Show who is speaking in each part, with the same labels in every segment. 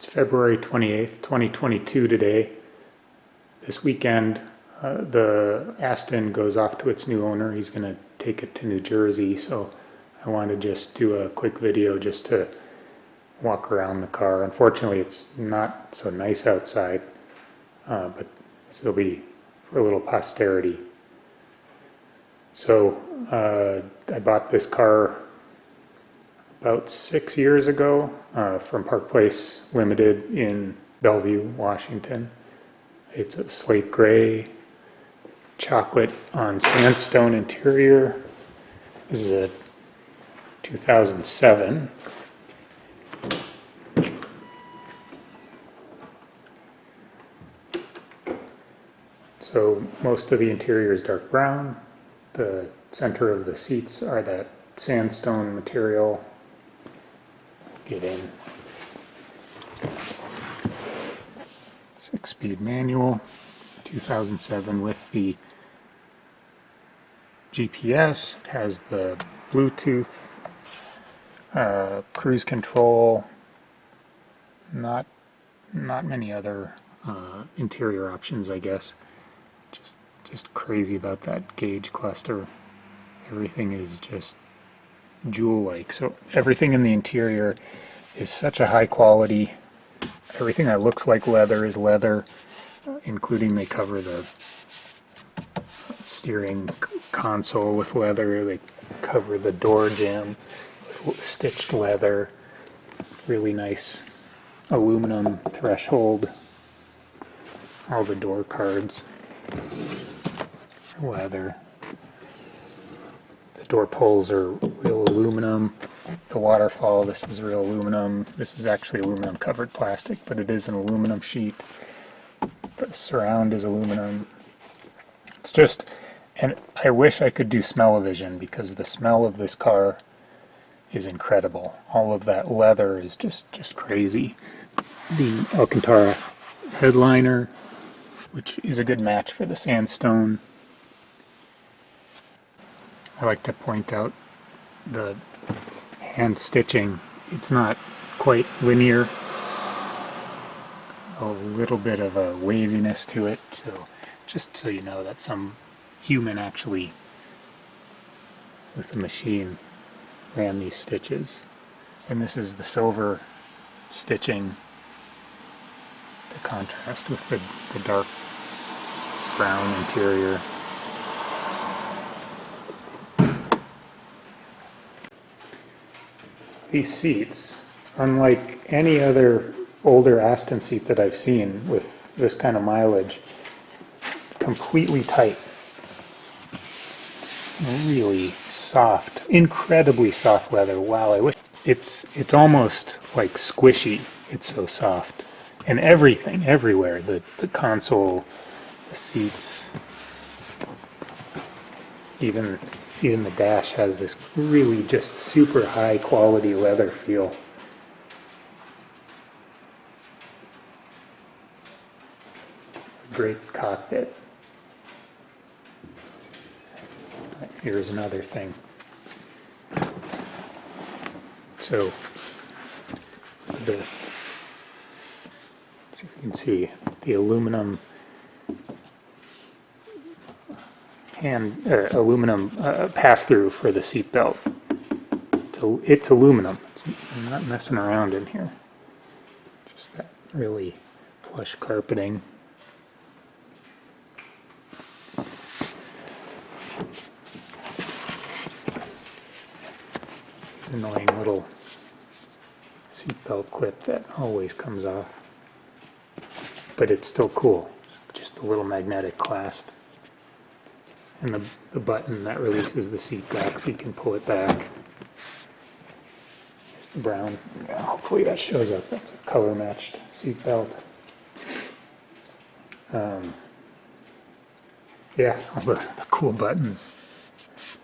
Speaker 1: It's February 28th, 2022 today. This weekend, the Aston goes off to its new owner. He's going to take it to New Jersey, so I wanted to just do a quick video just to walk around the car. Unfortunately, it's not so nice outside, but this will be for a little posterity. So I bought this car about 6 years ago from Park Place Limited in Bellevue, Washington. It's a slate gray, chocolate on sandstone interior. This is a 2007. So most of the interior is dark brown. The center of the seats are that sandstone material. Get in. 6-speed manual, 2007 with the GPS. It has the Bluetooth, cruise control, not many other interior options, I guess. Just crazy about that gauge cluster. Everything is just jewel-like. So everything in the interior is such a high quality. Everything that looks like leather is leather, including they cover the steering console with leather. They cover the door jamb with stitched leather. Really nice aluminum threshold. All the door cards, leather. The door pulls are real aluminum. The waterfall, this is real aluminum. This is actually aluminum covered plastic, but it is an aluminum sheet. The surround is aluminum. It's just, and I wish I could do smell-o-vision because the smell of this car is incredible. All of that leather is just crazy. The Alcantara headliner, which is a good match for the sandstone. I like to point out the hand stitching. It's not quite linear. A little bit of a waviness to it. So just so you know that some human actually with a machine ran these stitches. And this is the silver stitching to contrast with the dark brown interior. These seats, unlike any other older Aston seat that I've seen with this kind of mileage, completely tight. Really soft, incredibly soft leather. Wow, I wish it's almost like squishy. It's so soft. And everything, everywhere, the console, the seats, even the dash has this really just super high quality leather feel. Great cockpit. Here's another thing. So let's see if you can see the aluminum pass-through for the seat belt. It's aluminum. I'm not messing around in here. Just that really plush carpeting. This annoying little seat belt clip that always comes off. But it's still cool. It's just a little magnetic clasp. And the button that releases the seat back so you can pull it back. There's the brown. Yeah, hopefully that shows up. That's a color matched seat belt. Yeah, all the cool buttons.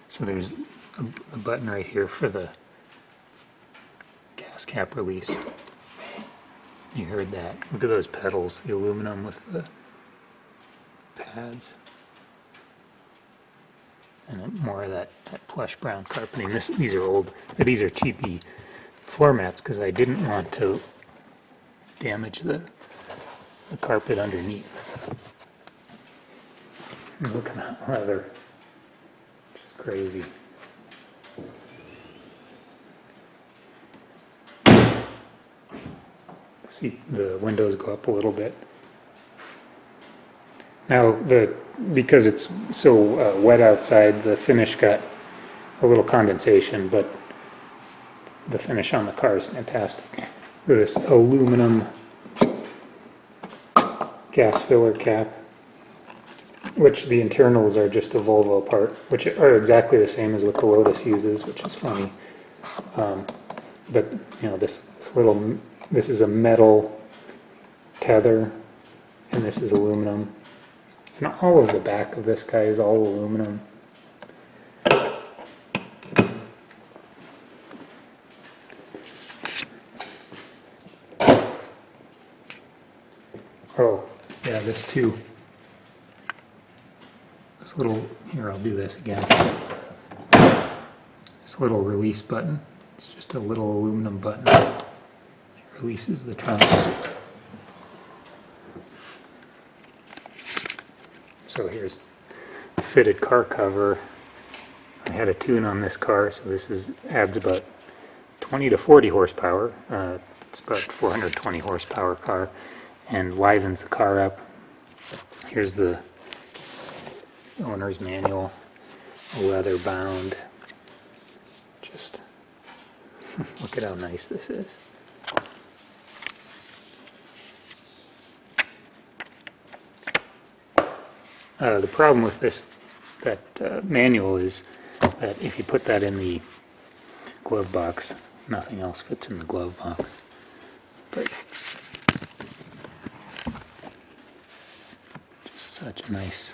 Speaker 1: So there's a button right here for the gas cap release. You heard that. Look at those pedals, the aluminum with the pads. And more of that plush brown carpeting. These are old, these are cheapy floor mats because I didn't want to damage the carpet underneath. And look at that leather, just crazy. See, the windows go up a little bit. Now, because it's so wet outside, the finish got a little condensation, but the finish on the car is fantastic. This aluminum gas filler cap, which the internals are just a Volvo part, which are exactly the same as what the Lotus uses, which is funny. But you know, this is a metal tether, and this is aluminum. And all of the back of this guy is all aluminum. Oh, yeah, this too. This little, here, I'll do this again. This little release button, it's just a little aluminum button. It releases the trunk. So here's the fitted car cover. I had a tune on this car, so this adds about 20 to 40 horsepower. It's about 420 horsepower car, and livens the car up. Here's the owner's manual, leather bound. Just look at how nice this is. The problem with that manual is that if you put that in the glove box, nothing else fits in the glove box. But just such a nice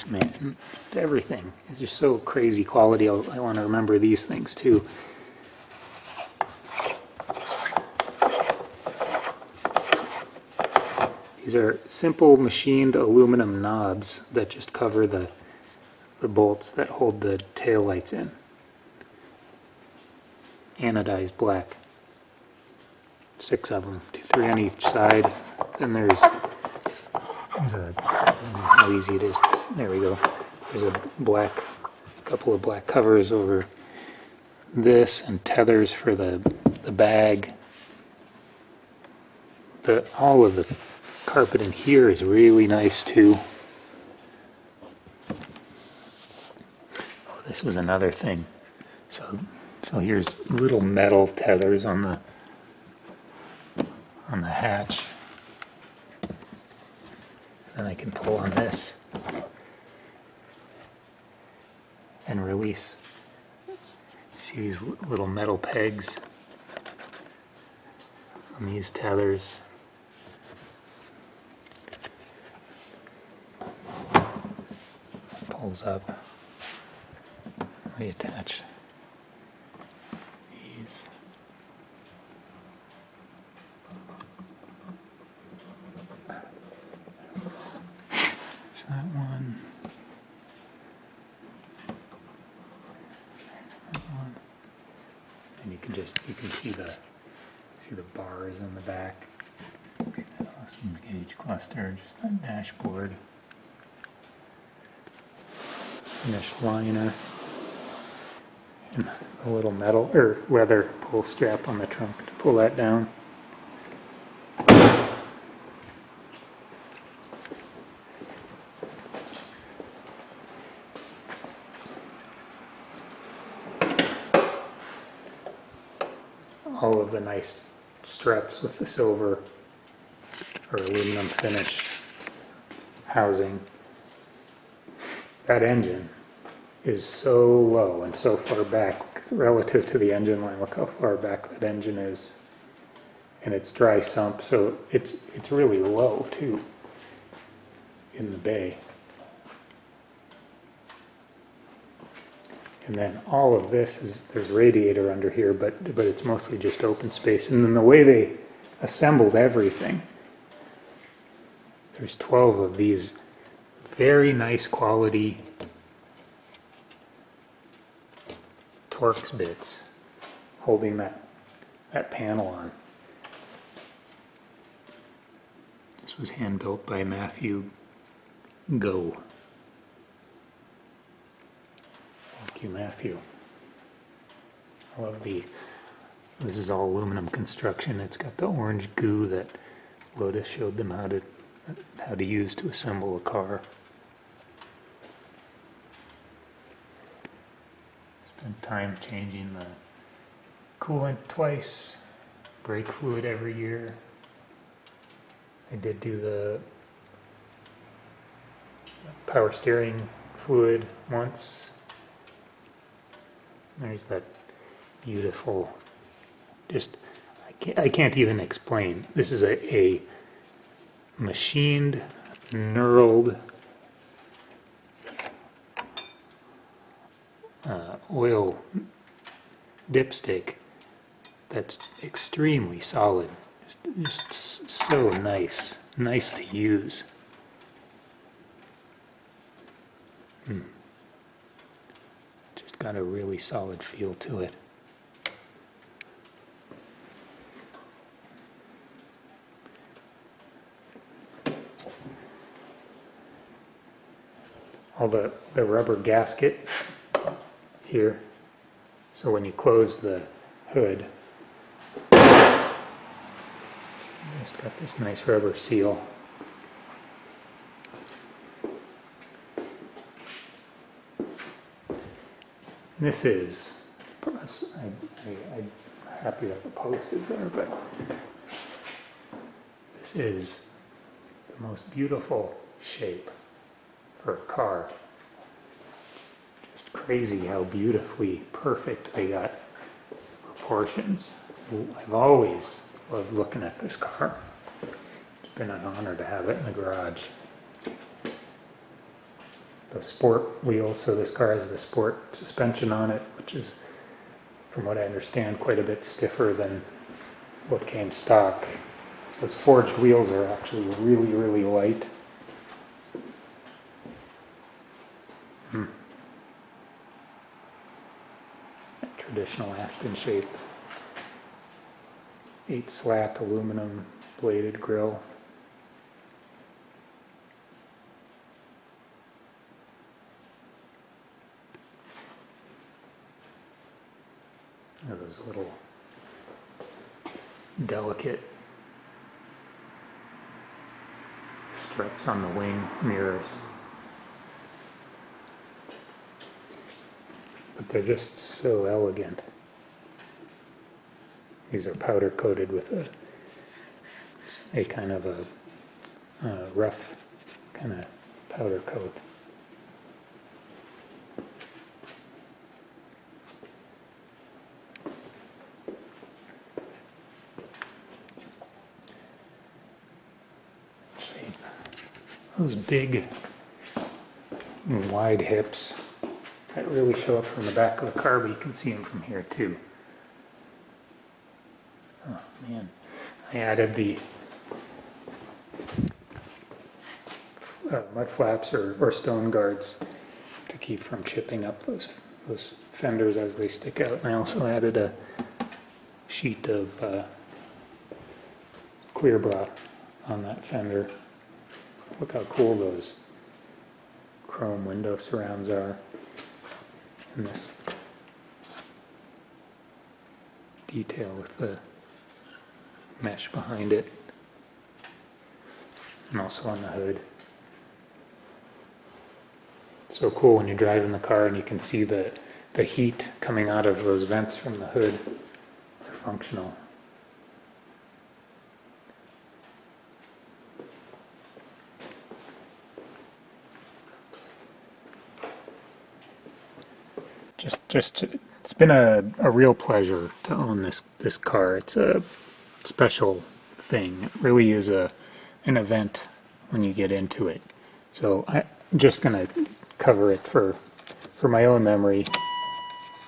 Speaker 1: man. Everything is just so crazy quality. I want to remember these things too. These are simple machined aluminum knobs that just cover the bolts that hold the tail lights in. Anodized black. 6 of them, 3 on each side. Then there's a, how easy it is. There we go. There's a couple of black covers over this, and tethers for the bag. All of the carpet in here is really nice too. Oh, this was another thing. So here's little metal tethers on the hatch. Then I can pull on this and release. See these little metal pegs on these tethers. Pulls up. We attach these. That one. There's that one. And you can see the bars in the back. See that awesome gauge cluster, just that dashboard. Finished liner. And a little metal or leather pull strap on the trunk to pull that down. All of the nice struts with the silver or aluminum finish housing. That engine is so low and so far back relative to the engine line. Look how far back that engine is. And it's dry sump, so it's really low too in the bay. And then all of this there's radiator under here, but it's mostly just open space. And then the way they assembled everything, there's 12 of these very nice quality Torx bits holding that panel on. This was hand built by Matthew Go. Thank you, Matthew. I love this is all aluminum construction. It's got the orange goo that Lotus showed them how to use to assemble a car. Spent time changing the coolant twice, brake fluid every year. I did do the power steering fluid once. There's that beautiful, I can't even explain. This is a machined, knurled oil dipstick that's extremely solid. Just so nice to use. Just got a really solid feel to it. All the rubber gasket here, so when you close the hood, just got this nice rubber seal. This is, I'm happy that the postage there, but this is the most beautiful shape for a car. Just crazy how beautifully perfect they got proportions. I've always loved looking at this car. It's been an honor to have it in the garage. The sport wheels, so this car has the sport suspension on it, which is, from what I understand, quite a bit stiffer than what came stock. Those forged wheels are actually really light. Traditional Aston shape. 8-slat aluminum bladed grille. Those little delicate struts on the wing mirrors. But they're just so elegant. These are powder coated with a kind of a rough kind of powder coat. Those big wide hips that really show up from the back of the car, but you can see them from here too. Oh man, I added the mud flaps or stone guards to keep from chipping up those fenders as they stick out. And I also added a sheet of clear bra on that fender. Look how cool those chrome window surrounds are. And this detail with the mesh behind it. And also on the hood. It's so cool when you drive in the car and you can see the heat coming out of those vents from the hood. They're functional. It's been a real pleasure to own this car. It's a special thing. It really is an event when you get into it. So I'm just gonna cover it for my own memory,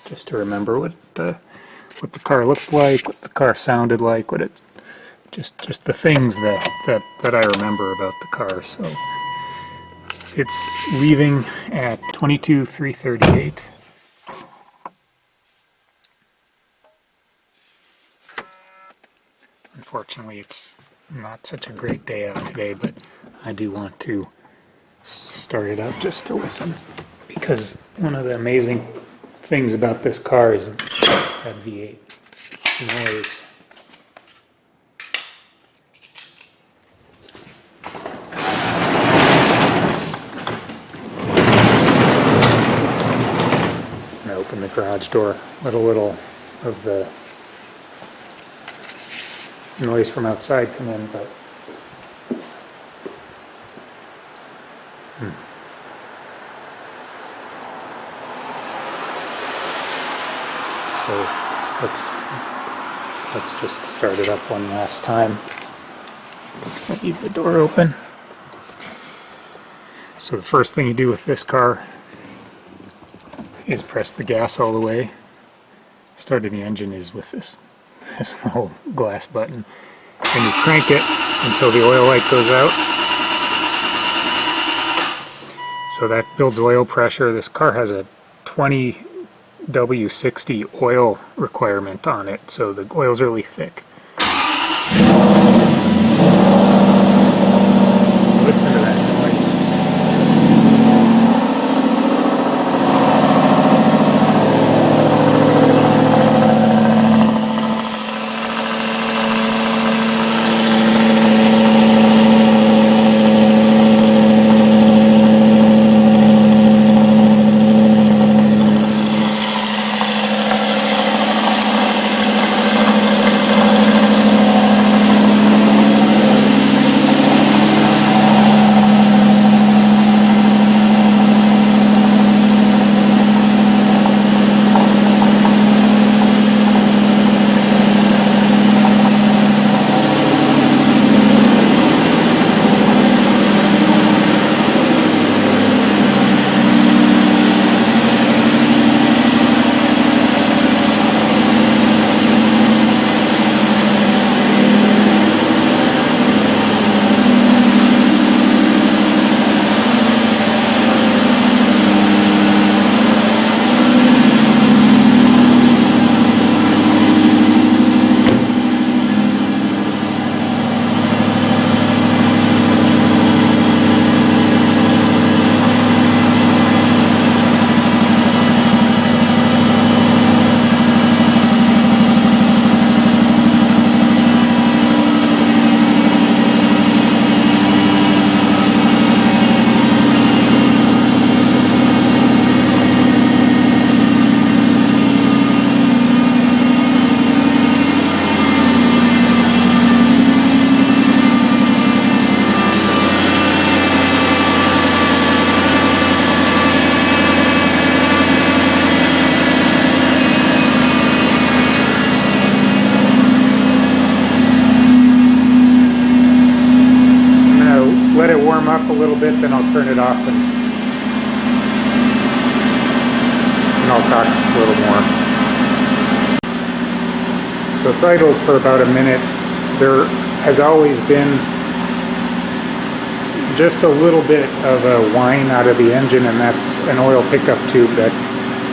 Speaker 1: just to remember what the car looked like, what the car sounded like, what it's just the things that I remember about the car. So it's leaving at 22,338. Unfortunately, it's Not such a great day out today, but I do want to start it up just to listen, because one of the amazing things about this car is that V8 noise. I'm gonna open the garage door, let a little of the noise from outside come in, but so let's just start it up one last time. Leave the door open. So the first thing you do with this car is press the gas all the way. Starting the engine is with this little glass button, and you crank it until the oil light goes out. So that builds oil pressure. This car has a 20 W60 oil requirement on it, so the oil's really thick. Listen to that noise. Let it warm up a little bit, then I'll turn it off and I'll talk a little more. So it's idled for about a minute. There has always been just a little bit of a whine out of the engine, and that's an oil pickup tube that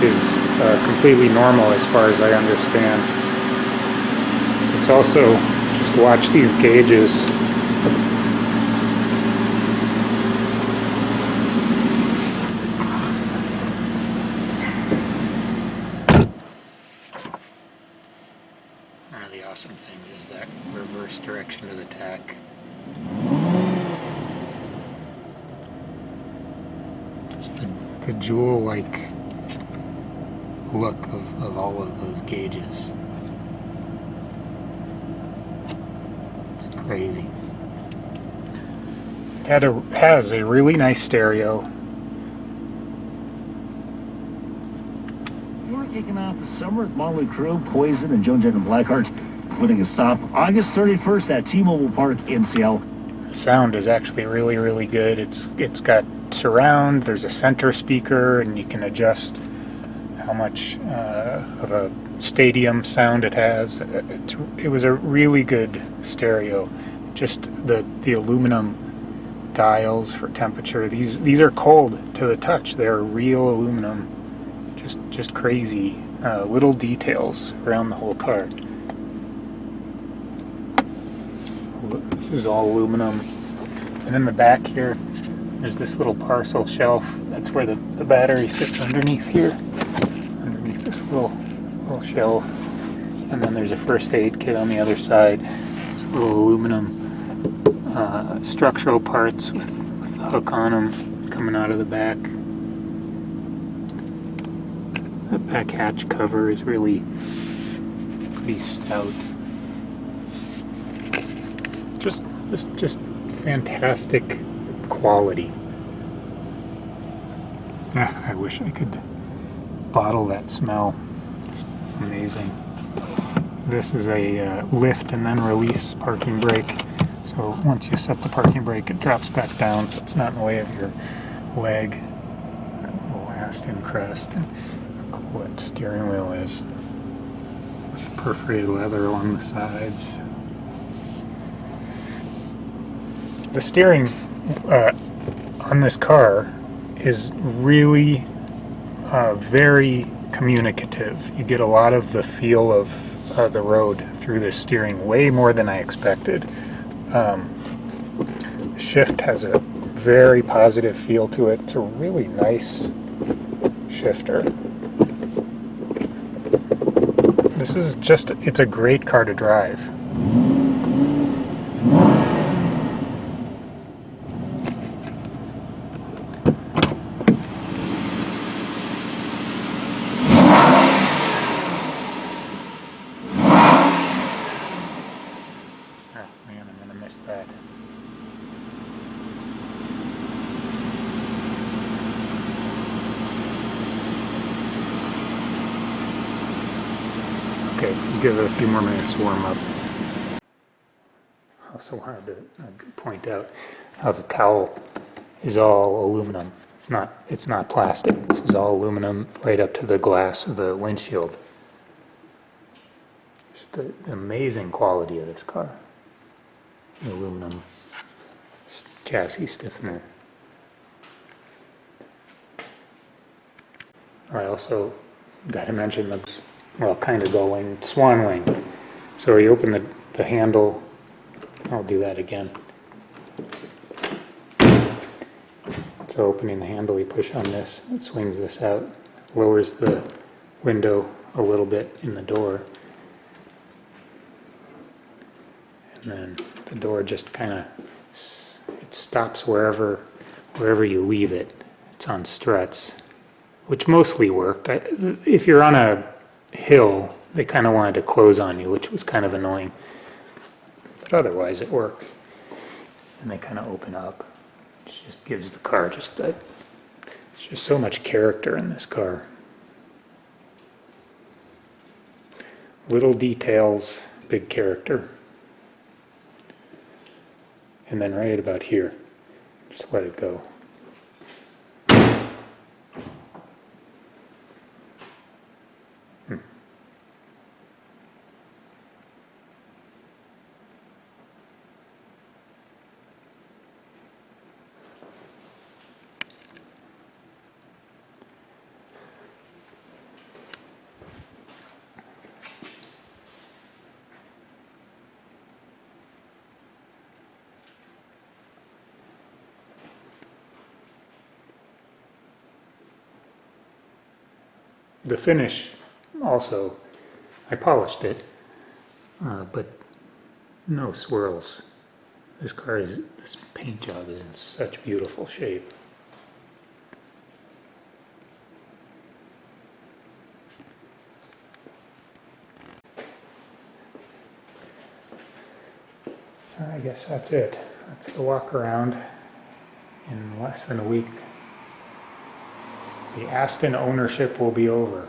Speaker 1: is completely normal as far as I understand. It's also, just watch these gauges. One of the awesome things is that reverse direction of the tach. Just the jewel-like look of all of those gauges. It's crazy. It has a really nice stereo.
Speaker 2: Kicking off the summer at Motley Crue, Poison, and Joan Jett and Blackheart, putting a stop August 31st at T-Mobile Park in Seattle.
Speaker 1: The sound is actually really, really good. It's got surround, there's a center speaker, and you can adjust how much of a stadium sound it has. It was a really good stereo. Just the aluminum dials for temperature. These are cold to the touch. They're real aluminum. Just crazy little details around the whole car. This is all aluminum. And in the back here, there's this little parcel shelf. That's where the battery sits underneath here, underneath this little shelf. And then there's a first aid kit on the other side. It's little aluminum structural parts with a hook on them coming out of the back. The back hatch cover is really pretty stout. Just fantastic quality. Yeah, I wish I could bottle that smell. It's amazing. This is a lift and then release parking brake. So once you set the parking brake, it drops back down, so it's not in the way of your leg. Little Aston crest, and how cool that steering wheel is. With perforated leather along the sides. The steering on this car is really very communicative. You get a lot of the feel of the road through this steering, way more than I expected. The shift has a very positive feel to it. It's a really nice shifter. This is just, it's a great car to drive. That. Okay, give it a few more minutes to warm up. I also wanted to point out how the cowl is all aluminum. It's not plastic. This is all aluminum right up to the glass of the windshield. Just the amazing quality of this car. The aluminum chassis stiffener. I also got to mention the, well, kind of going swan wing. So you open the handle. I'll do that again. So opening the handle, you push on this, it swings this out, lowers the window a little bit in the door. And then the door just kind of, it stops wherever you leave it. It's on struts, which mostly worked. If you're on a hill, they kind of wanted to close on you, which was kind of annoying. But otherwise it worked. And they kind of open up. It just gives the car just that, it's just so much character in this car. Little details, big character. And then right about here, just let it go. The finish also, I polished it, but no swirls. This paint job is in such beautiful shape. I guess that's it. That's the walk around in less than a week. The Aston ownership will be over.